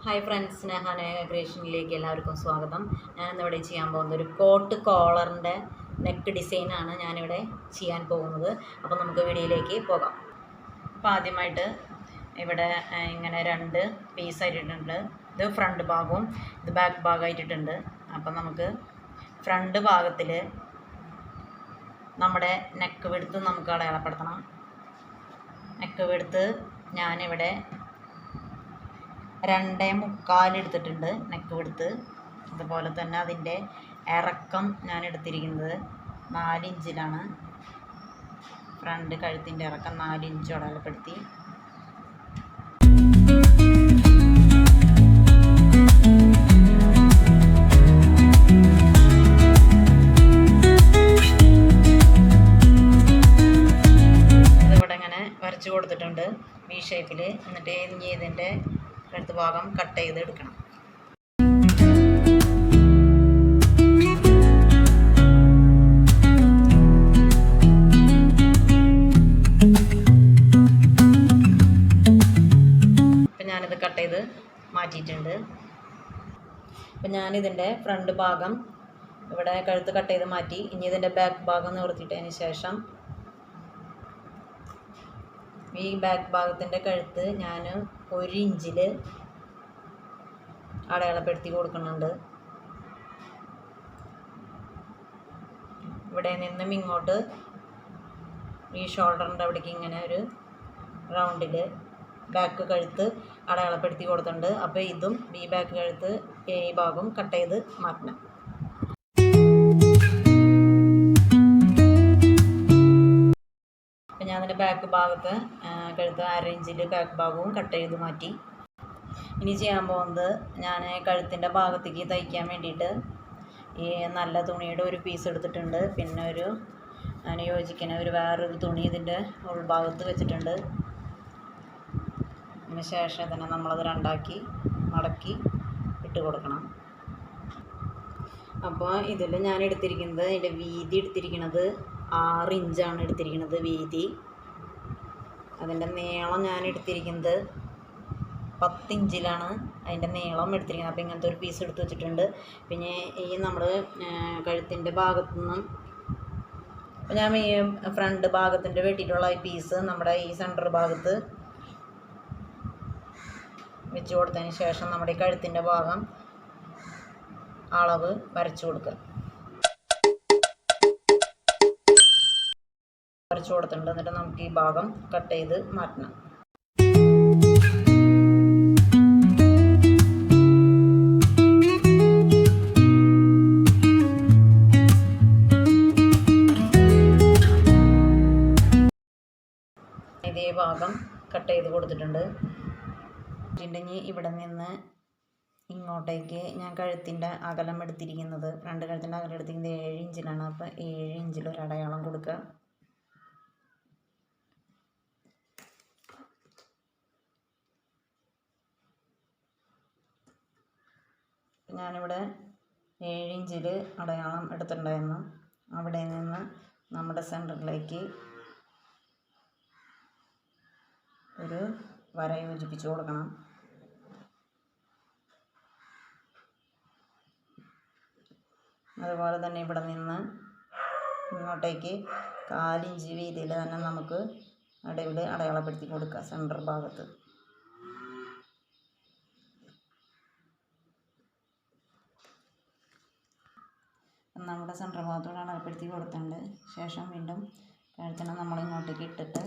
Hi friends, നെഹാന ക്രിയേഷനിലേക്ക് എല്ലാവർക്കും സ്വാഗതം. ഞാനിന്നിവിടെ ചെയ്യാൻ പോകുന്നത് ഒരു കോട്ട് കോളറിൻ്റെ നെക്ക് ഡിസൈനാണ് ഞാനിവിടെ ചെയ്യാൻ പോകുന്നത്. അപ്പോൾ നമുക്ക് വീഡിയോയിലേക്ക് പോകാം. അപ്പോൾ ആദ്യമായിട്ട് ഇവിടെ ഇങ്ങനെ രണ്ട് പീസായിട്ടിട്ടുണ്ട്. ഇത് ഫ്രണ്ട് ഭാഗവും ഇത് ബാക്ക് ഭാഗമായിട്ടിട്ടുണ്ട്. അപ്പം നമുക്ക് ഫ്രണ്ട് ഭാഗത്തിൽ നമ്മുടെ നെക്ക് വിഡ്ത്ത് നമുക്ക് അടയാളപ്പെടുത്തണം. നെക്ക് വിഡ്ത്ത് ഞാനിവിടെ 2.25 എടുത്തിട്ടുണ്ട് നെക്ക് വിഡ്ത്ത്. അതുപോലെ തന്നെ അതിൻ്റെ ഇറക്കം ഞാൻ എടുത്തിരിക്കുന്നത് 4 ഇഞ്ചിലാണ്. ഫ്രണ്ട് കഴുത്തിൻ്റെ ഇറക്കം 4 ഇഞ്ച് അടയാളപ്പെടുത്തി. ഇതിവിടെ ഇങ്ങനെ വരച്ചു കൊടുത്തിട്ടുണ്ട് വി ഷേപ്പിൽ. എന്നിട്ട് ഇനി ഇതിൻ്റെ അടുത്ത ഭാഗം കട്ട് ചെയ്ത് എടുക്കണം. അപ്പം ഞാനിത് കട്ട് ചെയ്ത് മാറ്റിയിട്ടുണ്ട്. അപ്പം ഞാനിതിൻ്റെ ഫ്രണ്ട് ഭാഗം ഇവിടെ കഴുത്ത് കട്ട് ചെയ്ത് മാറ്റി. ഇനി ഇതിൻ്റെ ബാക്ക് ഭാഗം നിവർത്തിയിട്ടതിന് ശേഷം ഈ ബാക്ക് ഭാഗത്തിൻ്റെ കഴുത്ത് ഞാൻ 1 ഇഞ്ചിൽ അടയാളപ്പെടുത്തി കൊടുക്കുന്നുണ്ട്. ഇവിടെ നിന്നും ഇങ്ങോട്ട് ഈ ഷോൾഡറിൻ്റെ അവിടേക്ക് ഇങ്ങനെ ഒരു റൗണ്ടിൽ ബാക്ക് കഴുത്ത് അടയാളപ്പെടുത്തി കൊടുത്തിട്ടുണ്ട്. അപ്പോൾ ഇതും ഈ ബാക്ക് കഴുത്ത് ഈ ഭാഗം കട്ട് ചെയ്ത് മാറ്റണം. അപ്പം ഞാൻ അതിൻ്റെ ബാക്ക് ഭാഗത്ത് കഴുത്ത് 1/2 ഇഞ്ചിൽ ബാക്ക് ഭാഗവും കട്ട് ചെയ്ത് മാറ്റി. ഇനി ചെയ്യാൻ പോകുന്നത്, ഞാൻ കഴുത്തിൻ്റെ ഭാഗത്തേക്ക് തയ്ക്കാൻ വേണ്ടിയിട്ട് ഈ നല്ല തുണിയുടെ ഒരു പീസ് എടുത്തിട്ടുണ്ട്. പിന്നെ അതിന് യോജിക്കുന്ന വേറൊരു തുണി ഇതിൻ്റെ ഉൾഭാഗത്ത് വെച്ചിട്ടുണ്ട്. അതിന് ശേഷം തന്നെ നമ്മളത് രണ്ടാക്കി മടക്കി ഇട്ട് കൊടുക്കണം. അപ്പോൾ ഇതിൽ ഞാൻ എടുത്തിരിക്കുന്നത്, ഇതിൻ്റെ വീതി എടുത്തിരിക്കുന്നത് 6 ഇഞ്ചാണ് എടുത്തിരിക്കുന്നത് വീതി. അതിൻ്റെ നീളം ഞാൻ എടുത്തിരിക്കുന്നത് 10 ഇഞ്ചിലാണ് അതിൻ്റെ നീളം എടുത്തിരിക്കുന്നത്. അപ്പോൾ ഇങ്ങനത്തെ ഒരു പീസ് എടുത്ത് വെച്ചിട്ടുണ്ട്. പിന്നെ ഈ നമ്മൾ കഴുത്തിൻ്റെ ഭാഗത്തു നിന്നും ഞാൻ ഈ ഫ്രണ്ട് ഭാഗത്തിൻ്റെ വെട്ടിയിട്ടുള്ള ഈ പീസ് നമ്മുടെ ഈ സെൻറ്റർ ഭാഗത്ത് വെച്ച് കൊടുത്തതിന് ശേഷം നമ്മുടെ ഈ കഴുത്തിൻ്റെ ഭാഗം അളവ് വരച്ചു കൊടുക്കുക. വരച്ചു കൊടുത്തിട്ടുണ്ട്. എന്നിട്ട് നമുക്ക് ഈ ഭാഗം കട്ട് ചെയ്ത് മാറ്റണം. ഇതേ ഭാഗം കട്ട് ചെയ്ത് കൊടുത്തിട്ടുണ്ട്. ഇനി ഇവിടെ നിന്ന് ഇങ്ങോട്ടേക്ക് ഞാൻ കഴുത്തിൻ്റെ അകലം എടുത്തിരിക്കുന്നത്, ഫ്രണ്ട് കഴുത്തിൻ്റെ അകലം എടുത്തിരിക്കുന്നത് 7 ഇഞ്ചിലാണ്. അപ്പോൾ 7 ഇഞ്ചിൽ ഒരു അടയാളം കൊടുക്കുക. ഞാനിവിടെ 7 ഇഞ്ചിൽ അടയാളം എടുത്തിട്ടുണ്ടായിരുന്നു. അവിടെ നിന്ന് നമ്മുടെ സെൻറ്ററിലേക്ക് ഒരു വര യോജിപ്പിച്ച് കൊടുക്കണം. അതുപോലെ തന്നെ ഇവിടെ നിന്ന് ഇങ്ങോട്ടേക്ക് 4 ഇഞ്ച് വീതിയിൽ തന്നെ നമുക്ക് അടയിൽ അടയാളപ്പെടുത്തി കൊടുക്കുക സെൻറ്റർ ഭാഗത്ത്. നമ്മുടെ സെൻറ്റർ ഭാഗത്തോട് അടയാളപ്പെടുത്തി കൊടുത്തിട്ടുണ്ട്. ശേഷം വീണ്ടും കഴുത്തിനെ നമ്മൾ ഇങ്ങോട്ടേക്ക് ഇട്ടിട്ട്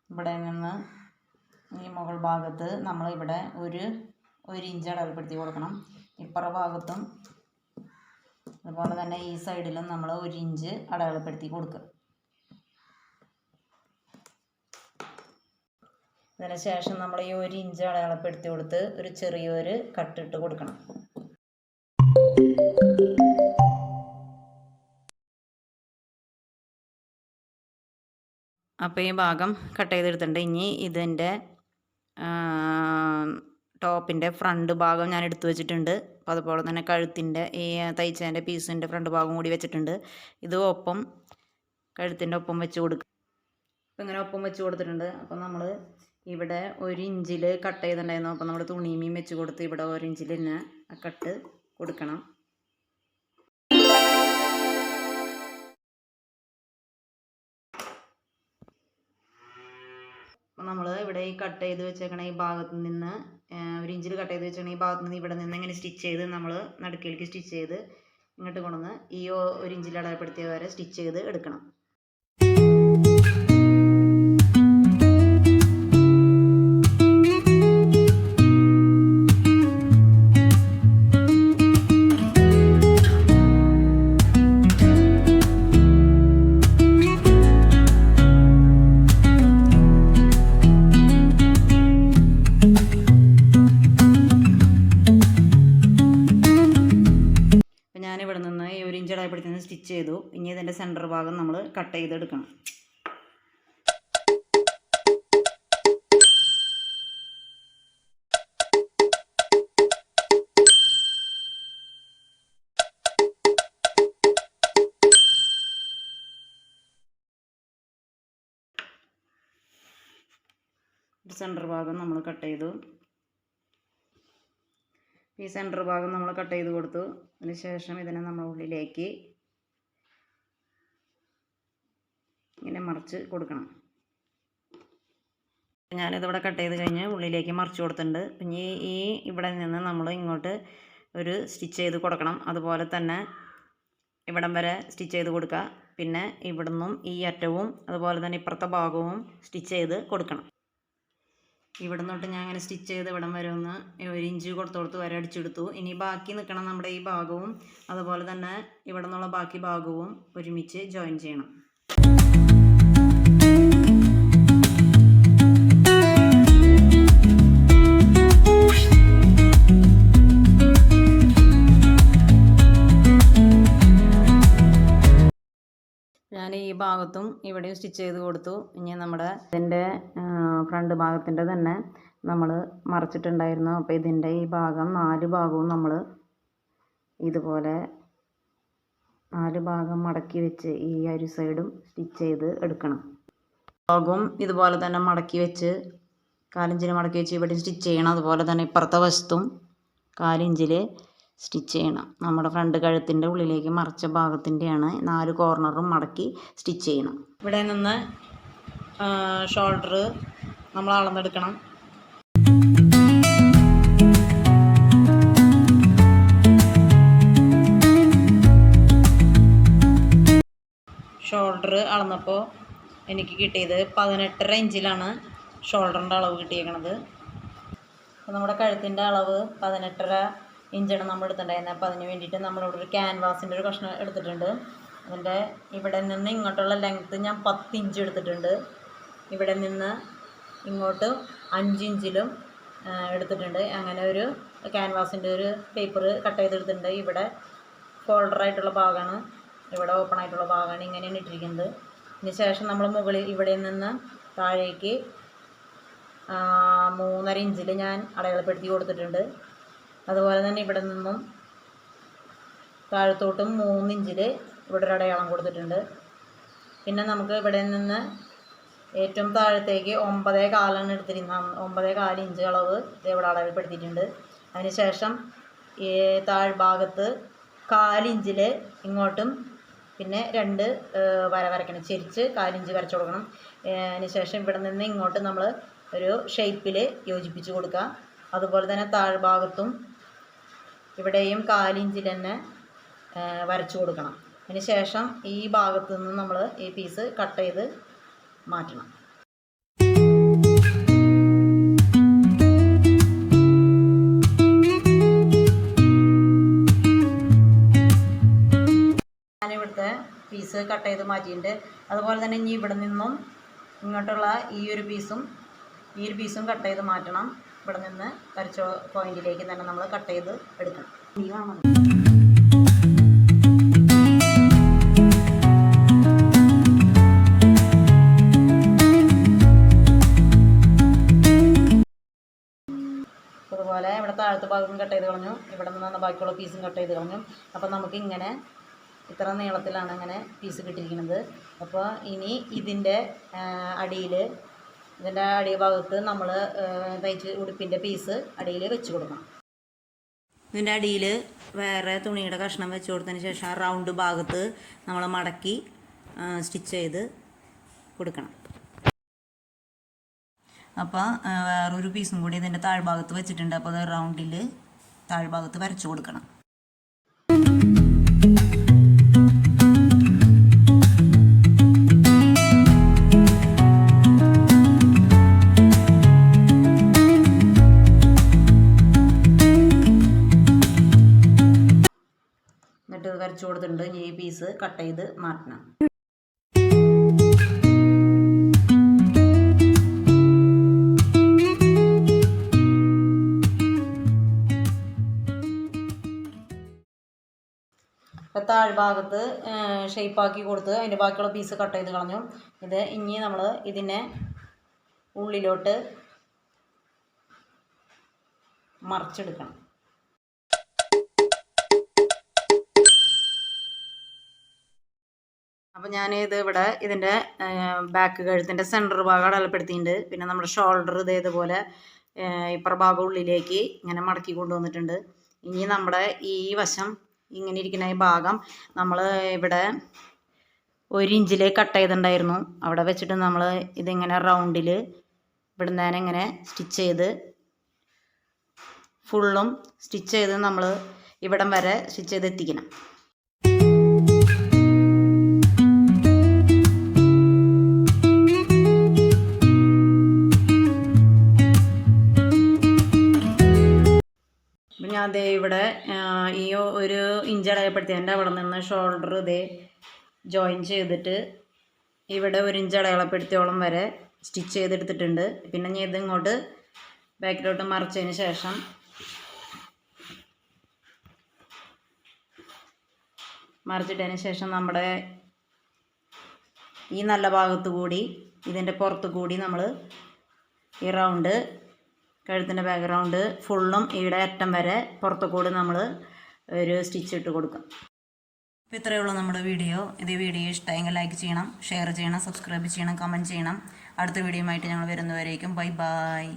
ഇവിടെ നിന്ന് ഈ മുകൾ ഭാഗത്ത് നമ്മളിവിടെ ഒരു ഇഞ്ച് അടയാളപ്പെടുത്തി കൊടുക്കണം. ഇപ്പുറ ഭാഗത്തും അതുപോലെ തന്നെ ഈ സൈഡിലും നമ്മൾ 1 ഇഞ്ച് അടയാളപ്പെടുത്തി കൊടുക്കുക. അതിന് ശേഷം നമ്മൾ ഈ 1 ഇഞ്ച് അടയാളപ്പെടുത്തി കൊടുത്ത് ഒരു ചെറിയൊരു കട്ടിട്ട് കൊടുക്കണം. അപ്പോൾ ഈ ഭാഗം കട്ട് ചെയ്തെടുത്തിട്ടുണ്ട്. ഇനി ഇതിൻ്റെ ടോപ്പിൻ്റെ ഫ്രണ്ട് ഭാഗം ഞാൻ എടുത്തു വെച്ചിട്ടുണ്ട്. അപ്പോൾ അതുപോലെ തന്നെ കഴുത്തിൻ്റെ ഈ തയ്ച്ചതിൻ്റെ പീസിൻ്റെ ഫ്രണ്ട് ഭാഗം കൂടി വെച്ചിട്ടുണ്ട്. ഇത് ഒപ്പം കഴുത്തിൻ്റെ ഒപ്പം വെച്ച് കൊടുക്കുക. അപ്പോൾ ഇങ്ങനെ ഒപ്പം വെച്ച് കൊടുത്തിട്ടുണ്ട്. അപ്പോൾ നമ്മൾ ഇവിടെ 1 ഇഞ്ചിൽ കട്ട് ചെയ്തിട്ടുണ്ടായിരുന്നു. അപ്പോൾ നമ്മൾ തുണിമീൻ വെച്ച് കൊടുത്ത് ഇവിടെ 1 ഇഞ്ചിൽ തന്നെ ആ കട്ട് കൊടുക്കണം. അപ്പോൾ നമ്മൾ ഇവിടെ ഈ കട്ട് ചെയ്ത് വെച്ചേക്കണ ഈ ഭാഗത്ത് നിന്ന് 1 ഇഞ്ചിൽ കട്ട് ചെയ്ത് വെച്ചേക്കണ ഈ ഭാഗത്ത് നിന്ന് ഇവിടെ നിന്ന് ഇങ്ങനെ സ്റ്റിച്ച് ചെയ്ത് നമ്മൾ നടുക്കിലേക്ക് സ്റ്റിച്ച് ചെയ്ത് ഇങ്ങോട്ട് കൊണ്ടുവന്ന് ഈ 1 ഇഞ്ചിൽ അടയാളപ്പെടുത്തിയ വരെ സ്റ്റിച്ച് ചെയ്ത് എടുക്കണം. ഞാനിവിടെ നിന്ന് ഈ 1 ഇഞ്ച് അടയാളപ്പെടുത്തി സ്റ്റിച്ച് ചെയ്തു. ഇനി ഇതിൻ്റെ സെൻറ്റർ ഭാഗം നമ്മൾ കട്ട് ചെയ്തെടുക്കണം. സെൻറ്റർ ഭാഗം നമ്മൾ കട്ട് ചെയ്തു. ഈ സെൻറ്റർ ഭാഗം നമ്മൾ കട്ട് ചെയ്ത് കൊടുത്തു. അതിന് ശേഷം ഇതിനെ നമ്മൾ ഉള്ളിലേക്ക് ഇങ്ങനെ മറിച്ച് കൊടുക്കണം. ഞാനിതിവിടെ കട്ട് ചെയ്ത് കഴിഞ്ഞ് ഉള്ളിലേക്ക് മറിച്ച് കൊടുത്തിട്ടുണ്ട്. ഇനി ഈ ഇവിടെ നിന്ന് നമ്മൾ ഇങ്ങോട്ട് ഒരു സ്റ്റിച്ച് ചെയ്ത് കൊടുക്കണം. അതുപോലെ തന്നെ ഇവിടം വരെ സ്റ്റിച്ച് ചെയ്ത് കൊടുക്കുക. പിന്നെ ഇവിടുന്നും ഈ അറ്റവും അതുപോലെ തന്നെ ഇപ്പുറത്തെ ഭാഗവും സ്റ്റിച്ച് ചെയ്ത് കൊടുക്കണം. ഇവിടെ നിന്നിട്ട് ഞാൻ അങ്ങനെ സ്റ്റിച്ച് ചെയ്ത് ഇവിടം വരെ ഒന്ന് 1 ഇഞ്ച് കൊടുത്ത് വരെ അടിച്ചെടുത്തു. ഇനി ബാക്കി നിൽക്കണം നമ്മുടെ ഈ ഭാഗവും അതുപോലെ തന്നെ ഇവിടെ നിന്നുള്ള ബാക്കി ഭാഗവും ഒരുമിച്ച് ജോയിൻ ചെയ്യണം. ഞാൻ ഈ ഭാഗത്തും ഇവിടെയും സ്റ്റിച്ച് ചെയ്ത് കൊടുത്തു. ഇനി നമ്മുടെ ഇതിൻ്റെ ഫ്രണ്ട് ഭാഗത്തിൻ്റെ തന്നെ നമ്മൾ മറിച്ചിട്ടുണ്ടായിരുന്നു. അപ്പോൾ ഇതിൻ്റെ ഈ ഭാഗം 4 ഭാഗവും നമ്മൾ ഇതുപോലെ 4 ഭാഗം മടക്കി വെച്ച് ഈ ഒരു സൈഡും സ്റ്റിച്ച് ചെയ്ത് എടുക്കണം. ഭാഗവും ഇതുപോലെ തന്നെ മടക്കി വെച്ച് 4 ഇഞ്ചിൽ മടക്കി വെച്ച് ഇവിടെ സ്റ്റിച്ച് ചെയ്യണം. അതുപോലെ തന്നെ ഇപ്പുറത്തെ വശത്തും 4 ഇഞ്ചിൽ സ്റ്റിച്ച് ചെയ്യണം. നമ്മുടെ ഫ്രണ്ട് കഴുത്തിൻ്റെ ഉള്ളിലേക്ക് മറിച്ച ഭാഗത്തിൻ്റെയാണ് 4 കോർണറും മടക്കി സ്റ്റിച്ച് ചെയ്യണം. ഇവിടെ നിന്ന് ഷോൾഡർ നമ്മൾ അളന്നെടുക്കണം. ഷോൾഡർ അളന്നപ്പോൾ എനിക്ക് കിട്ടിയത് 18.5 ഇഞ്ചിലാണ് ഷോൾഡറിൻ്റെ അളവ് കിട്ടിയേക്കണത്. അപ്പോൾ നമ്മുടെ കഴുത്തിൻ്റെ അളവ് 18.5 ഇഞ്ചാണ് നമ്മൾ എടുത്തിട്ടുണ്ടായിരുന്നത്. അപ്പോൾ അതിന് വേണ്ടിയിട്ട് നമ്മളിവിടെ ഒരു ക്യാൻവാസിൻ്റെ ഒരു കഷ്ണം എടുത്തിട്ടുണ്ട്. അതിൻ്റെ ഇവിടെ നിന്ന് ഇങ്ങോട്ടുള്ള ലെങ്ത്ത് ഞാൻ 10 ഇഞ്ച് എടുത്തിട്ടുണ്ട്. ഇവിടെ നിന്ന് ഇങ്ങോട്ട് 5 ഇഞ്ചിലും എടുത്തിട്ടുണ്ട്. അങ്ങനെ ഒരു ക്യാൻവാസിൻ്റെ ഒരു പേപ്പർ കട്ട് ചെയ്തെടുത്തിട്ടുണ്ട്. ഇവിടെ ഫോൾഡറായിട്ടുള്ള ഭാഗമാണ്, ഇവിടെ ഓപ്പൺ ആയിട്ടുള്ള ഭാഗമാണ്. ഇങ്ങനെയാണ് ഇട്ടിരിക്കുന്നത്. ഇതിന് ശേഷം നമ്മൾ മുകളിൽ ഇവിടെ നിന്ന് താഴേക്ക് 3.5 ഇഞ്ചിൽ ഞാൻ അടയാളപ്പെടുത്തി കൊടുത്തിട്ടുണ്ട്. അതുപോലെ തന്നെ ഇവിടെ നിന്നും താഴത്തോട്ടും 3 ഇഞ്ചിൽ ഇവിടെ ഒരു അടയാളം കൊടുത്തിട്ടുണ്ട്. പിന്നെ നമുക്ക് ഇവിടെ നിന്ന് ഏറ്റവും താഴത്തേക്ക് 9.25 എടുത്തിരുന്നത്. 9.25 ഇഞ്ച് അളവ് ഇവിടെ അളവിൽപ്പെടുത്തിയിട്ടുണ്ട്. അതിനുശേഷം ഈ താഴ്ഭാഗത്ത് 4 ഇഞ്ചിൽ ഇങ്ങോട്ടും പിന്നെ 2 വര വരയ്ക്കണം. ചെരിച്ച് 4 ഇഞ്ച് വരച്ചു കൊടുക്കണം. അതിനുശേഷം ഇവിടെ നിന്ന് ഇങ്ങോട്ട് നമ്മൾ ഒരു ഷേപ്പിൽ യോജിപ്പിച്ച് കൊടുക്കുക. അതുപോലെ തന്നെ താഴ്ഭാഗത്തും ഇവിടെയും 4 ഇഞ്ചിൽ തന്നെ വരച്ചു കൊടുക്കണം. അതിന് ശേഷം ഈ ഭാഗത്തു നിന്ന് നമ്മൾ ഈ പീസ് കട്ട് ചെയ്ത് മാറ്റണം. ഞാനിവിടുത്തെ പീസ് കട്ട് ചെയ്ത് മാറ്റിയിട്ടുണ്ട്. അതുപോലെ തന്നെ ഇനി ഇവിടെ നിന്നും ഇങ്ങോട്ടുള്ള ഈ ഒരു പീസും കട്ട് ചെയ്ത് മാറ്റണം. ഇവിടെ നിന്ന് വരച്ച പോയിന്റിലേക്ക് തന്നെ നമ്മൾ കട്ട് ചെയ്ത് എടുക്കണം. അതുപോലെ ചെയ്ത് കളഞ്ഞു. ഇവിടെ നിന്ന് ബാക്കിയുള്ള പീസും കട്ട് ചെയ്ത് കളഞ്ഞു. അപ്പോൾ നമുക്ക് ഇങ്ങനെ ഇത്ര നീളത്തിലാണ് ഇങ്ങനെ പീസ് കിട്ടിയിരിക്കുന്നത്. അപ്പോൾ ഇനി ഇതിൻ്റെ അടിഭാഗത്ത് നമ്മൾ തയ്ച്ച് ഉടുപ്പിൻ്റെ പീസ് അടിയിൽ വെച്ച് കൊടുക്കണം. ഇതിൻ്റെ അടിയിൽ വേറെ തുണിയുടെ കഷ്ണം വെച്ച് കൊടുത്തതിന് ശേഷം ആ റൗണ്ട് ഭാഗത്ത് നമ്മൾ മടക്കി സ്റ്റിച്ച് ചെയ്ത് കൊടുക്കണം. അപ്പോൾ വേറൊരു പീസും കൂടി ഇതിൻ്റെ താഴ്ഭാഗത്ത് വെച്ചിട്ടുണ്ട്. അപ്പോൾ അത് റൗണ്ടിൽ താഴ്ഭാഗത്ത് വരച്ചു കൊടുക്കണം. എന്നിട്ട് വരച്ചു കൊടുത്തിട്ടുണ്ട്. ഈ പീസ് കട്ട് ചെയ്ത് മാറ്റണം. അപ്പോൾ താഴ്ഭാഗത്ത് ഷേപ്പാക്കി കൊടുത്ത് അതിൻ്റെ ബാക്കിയുള്ള പീസ് കട്ട് ചെയ്ത് കളഞ്ഞു. ഇത് ഇനി നമ്മൾ ഇതിനെ ഉള്ളിലോട്ട് മറിച്ചെടുക്കണം. അപ്പോൾ ഞാനിത് ഇവിടെ ഇതിൻ്റെ ബാക്ക് കഴുത്തിൻ്റെ സെൻറ്റർ ഭാഗം അടയാളപ്പെടുത്തിയിട്ടുണ്ട്. പിന്നെ നമ്മുടെ ഷോൾഡർ ഇതേപോലെ ഇപ്പുറ ഭാഗം ഉള്ളിലേക്ക് ഇങ്ങനെ മടക്കി കൊണ്ടുവന്നിട്ടുണ്ട്. ഇനി നമ്മുടെ ഈ വശം ഇങ്ങനെ ഇരിക്കുന്ന ഈ ഭാഗം നമ്മൾ ഇവിടെ 1 ഇഞ്ചിൽ കട്ട് ചെയ്തിട്ടുണ്ടായിരുന്നു. അവിടെ വെച്ചിട്ട് നമ്മൾ ഇതിങ്ങനെ റൗണ്ടിൽ ഇവിടുന്ന് തന്നെ ഇങ്ങനെ സ്റ്റിച്ച് ചെയ്ത് ഫുള്ളും സ്റ്റിച്ച് ചെയ്ത് നമ്മൾ ഇവിടം വരെ സ്റ്റിച്ച് ചെയ്ത് എത്തിക്കണം. ഞാൻ ദേ ഇവിടെ ഈ 1 ഇഞ്ച് അടയാളപ്പെടുത്തിയതിൻ്റെ അവിടെ നിന്ന് ഷോൾഡർ ഇതേ ജോയിൻ ചെയ്തിട്ട് ഇവിടെ 1 ഇഞ്ച് അടയാളപ്പെടുത്തിയോളം വരെ സ്റ്റിച്ച് ചെയ്തെടുത്തിട്ടുണ്ട്. പിന്നെ ഞാൻ ഇതിങ്ങോട്ട് ബാക്കിലോട്ട് മറിച്ചതിന് ശേഷം മറിച്ചിട്ടതിന് ശേഷം നമ്മുടെ ഈ നല്ല ഭാഗത്തു കൂടി ഇതിൻ്റെ പുറത്തു കൂടി നമ്മൾ ഈ റൗണ്ട് കഴുത്തിൻ്റെ ബാക്ക്ഗ്രൗണ്ട് ഫുള്ളും ഇവിടെ അറ്റം വരെ പുറത്തു കൂടി നമ്മൾ ഒരു സ്റ്റിച്ച് ഇട്ട് കൊടുക്കും. അപ്പോൾ ഇത്രയേ ഉള്ളൂ നമ്മുടെ വീഡിയോ. ഇത് വീഡിയോ ഇഷ്ടമായെങ്കിൽ ലൈക്ക് ചെയ്യണം, ഷെയർ ചെയ്യണം, സബ്സ്ക്രൈബ് ചെയ്യണം, കമൻറ്റ് ചെയ്യണം. അടുത്ത വീഡിയോയുമായിട്ട് ഞങ്ങൾ വരുന്നവരേക്കും ബൈ ബൈ.